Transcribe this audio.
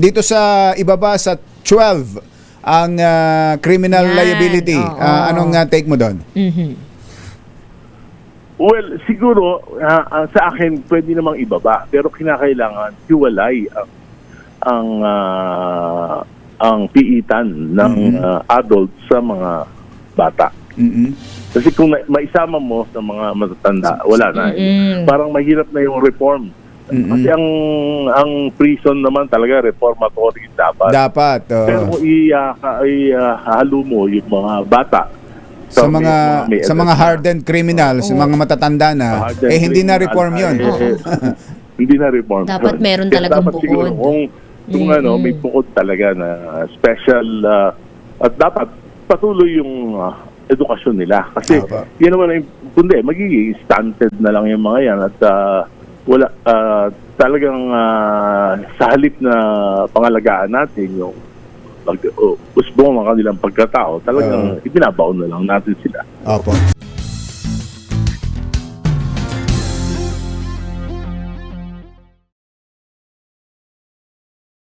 Dito sa ibaba sa 12 ang criminal Yan, liability. oo. Anong take mo doon? Well, siguro sa akin pwede namang ibaba, pero kinakailangan hiwalay ang piitan ng adult sa mga bata. Kasi kung maisama mo sa mga matatanda, wala na. Parang mahirap na yung reform. Kasi ang prison naman talaga reformatory dapat. Dapat. Pero kung ihalo mo yung mga bata Sa mga hardened criminals, mga matatanda na, hindi na reform yun. Hindi na reform. Dapat meron Kaya talagang dapat siguro bukod. kung may bukod talaga na special at dapat patuloy yung edukasyon nila. Kasi yan naman kundi magiging stunted na lang yung mga yan at wala talagang sa halip na pangalagaan natin yung usbong ang kanilang pagkatao, talagang ibinabaon na lang natin sila. Opo.